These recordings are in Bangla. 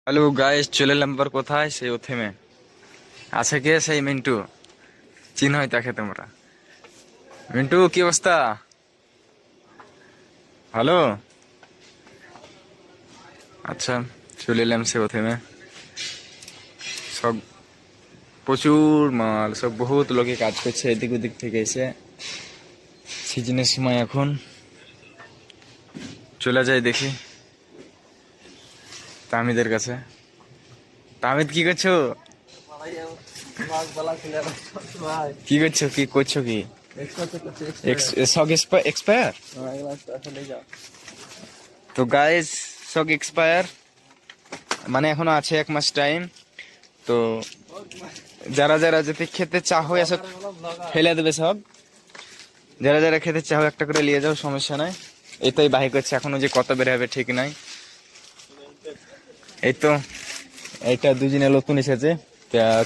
হ্যালো গাইস, চলে এলাম আবার কোথায়? সেই ওথেমে আছে কে? সেই মিন্টু। চিন হয় তাকে তোমরা? মিন্টু, কি অবস্থা? ভালো? আচ্ছা, চলে এলাম সে ওথেমে। সব প্রচুর মাল, সব বহুত লোকে কাজ করছে এদিক ওদিক থেকে এসে। সিজনের সময় এখন চলে যায় দেখি তামিদের কাছে। তামিদ, কি করছো? কি করছো? কি করছো? কি সব এক্সপায়ার? তো গাইস, সব এক্সপায়ার মানে এখনো আছে 1 মাস টাইম। তো যারা যারা যদি খেতে চাহো এসব ফেলে দেবে সব। যারা যারা খেতে চাহো একটা করে নিয়ে যাও, সমস্যা নাই। এই তো এই বাহি করছে, এখনো যে কত বের হবে ঠিক নাই। এই তো এইটা দুদিনে নতুন এসেছে,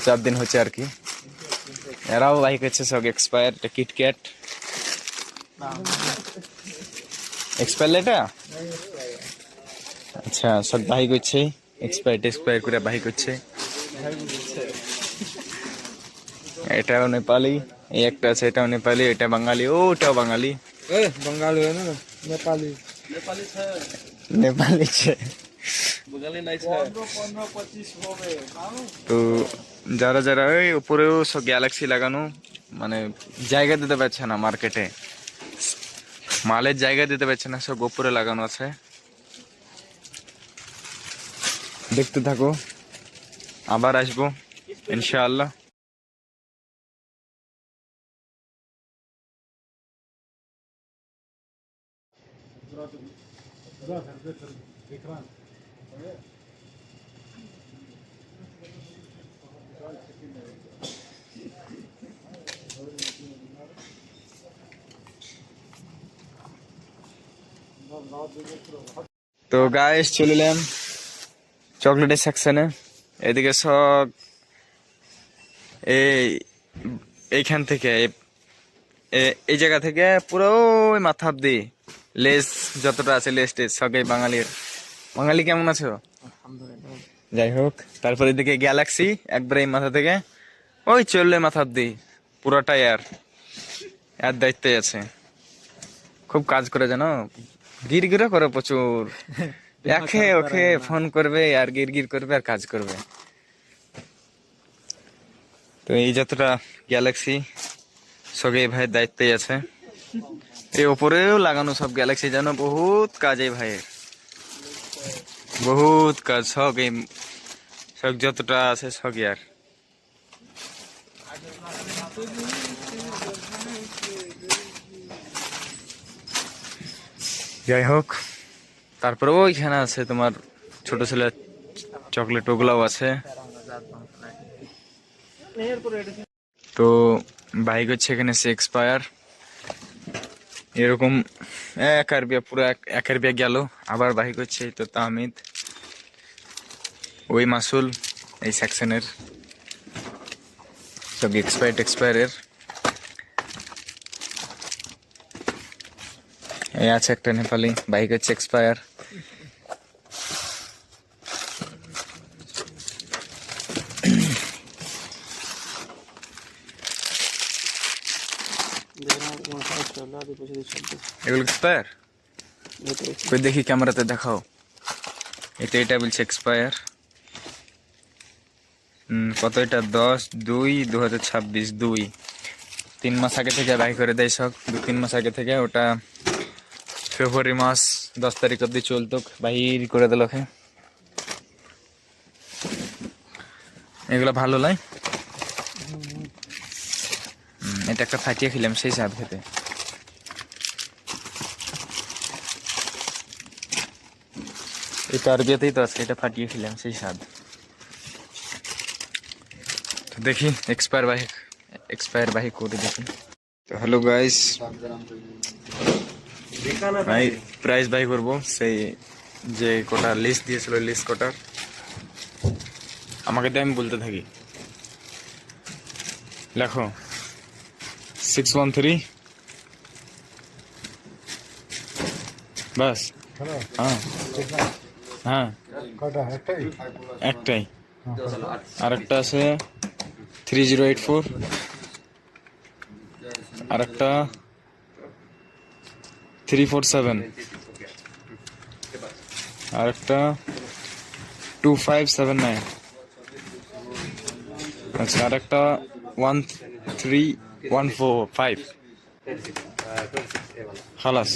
4 দিন হচ্ছে আর কি। এরাও বাহি করছে সব এক্সপায়ার। এটা কিটক্যাট এক্সপায়ার এটা। আচ্ছা, সব বাহি করছে এক্সপায়ার করে বাহি করছে। এটাও নেপালি, এই একটা আছে, এটাও নেপালি, এটা বাঙালি, ওটাও বাঙালি। बंगाली है ना नेपाली নেপালি ছে। बंगाली नहीं है 15-25 হবে তো যারা যারা ওই উপরেও সব গ্যালাক্সি লাগানো, মানে জায়গা দিতে পারছে না মার্কেটে, মালের জায়গা দিতে পারছে না, সব উপরে লাগানো আছে। দেখতে থাকো, আবার আসবো ইনশাআল্লাহ। তো গাইস, চলে এলাম চকলেটের সেকশনে। এদিকে সব এই এইখান থেকে এই জায়গা থেকে পুরো ওই মাথা অব্দি লেস যতটা আছে, লেস টেস সব এই বাঙালির। বাঙালি কেমন আছো? যাই হোক, তারপরে এদিকে গ্যালাক্সি একবারে এই মাথা থেকে ওই চললে মাথা অব্দি পুরোটাই এর দায়িত্বে আছে। খুব কাজ করে জানো, গিরগিরও করে প্রচুর। একে ওকে ফোন করবে আর গিরগির করবে আর কাজ করবে। তো এই যতটা গ্যালাক্সি সব এই ভাইয়ের দায়িত্বেই আছে। এই ওপরেও লাগানো সব গ্যালাক্সি, জানো বহুত কাজ এই ভাইয়ের, বহুত কাজ। সব এই সব যতটা আছে সব আর যাই হোক। তারপরে ওইখানে আছে তোমার ছোট ছেলে চকলেট, ওগুলাও আছে। তো বাইক হচ্ছে এখানে সে এক্সপায়ার এরকম এক আরবিয়া, পুরো এক আরবিয়া গেল। আবার বাইক হচ্ছে তো তাহমিদ, ওই মাসুল, এই সেকশনের সব এক্সপায়ারের। এই আছে একটা নেপালি, বাইক হচ্ছে এক্সপায়ার। এগুলো এক্সপায়ার কই দেখি, ক্যামেরাতে দেখাও। এটা বলছে এক্সপায়ার। কত এটা? 10/2/2026, 3 মাস আগে থেকে বাই করে দেয় সব। 2-3 মাস আগে থেকে, ওটা ফেব্রুয়ারি মাস 10 তারিখ অব্দি চলতো, বাহির করে দিল। এগুলো ভালো লাই। এটা একটা ফাটিয়ে খেলাম, সেই স্বাদ খেতে। এটা আরবিয়াতেই তো আছে, এটা ফাটিয়ে খেলাম, সেই স্বাদ। তো দেখি এক্সপায়ার বাহি করে দেখি। তো হ্যালো গাইস, ভাই প্রাইস বাই করবো সেই যে কোটা লিস্ট দিয়েছিল, লিস্ট কোটার আমাকে তো আমি বলতে থাকি। লেখো 613 বাস। হ্যাঁ হ্যাঁ কটা একটাই। আরেকটা আছে 3084, আরেকটা 347, আরেকটা 2579, আচ্ছা আরেকটা 13145। খালাস।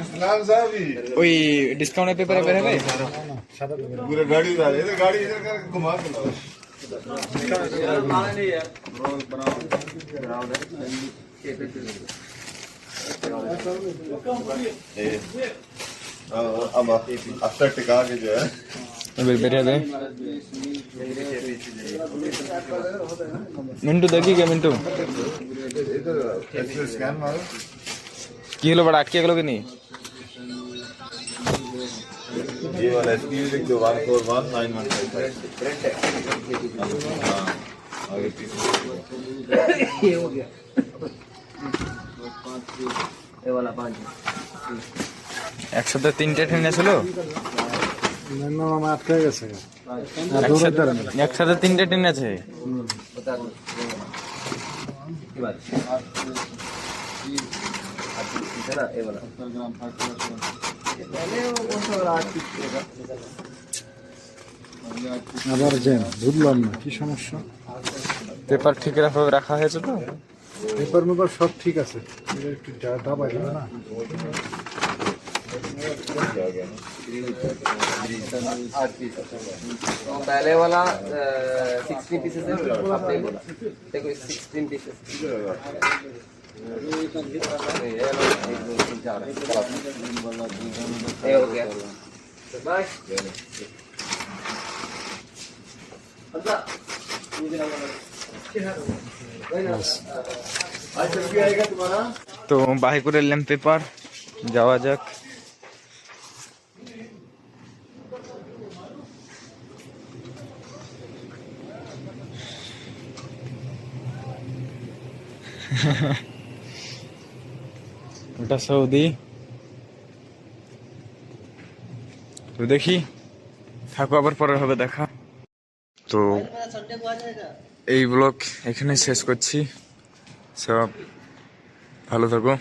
इस्लाम साहब ही ওই ডিসকাউন্টের পেপারে বের হবে। पूरे गाड़ी डाल इधर गाड़ी इधर कर घुमा के लाओ अब अफसर टिका के जो है বের হবে। মিন্টু দেখি কে মিন্টু इधर एक्सेस स्कैन मारो কি হলো বড় আটকে গেল কেনি? ये वाला स्क्रीन लिख दो 141915 हाँ आगे पीछे ये हो गया ये वाला 5 একসাথে তিনটে ট্রেন ছিল, আটকে গেছে একসাথে তিনটে ট্রেন আছে। बता दो ये बात है ना ये वाला पहले वो कौन सा वाला 8 पीस का আবার জ্যাম, বুঝলাম না কি সমস্যা। পেপার ঠিক রাখা হয়েছে তো? পেপার মেপার সব ঠিক আছে, এটা একটু দাবা দিল না। तो पहले वाला 16 पीसेस है आपने बोला देखो 16 पीसेस ये हो गया बाय आज चल के आएगा तुम्हारा তো বাহি করে নিলাম পেপার, যাওয়া যাক। ওটা সৌদি, তো দেখি থাকো, আবার পরে হবে দেখা। তো এই ব্লগ এখানে শেষ করছি, সব ভালো থাকো।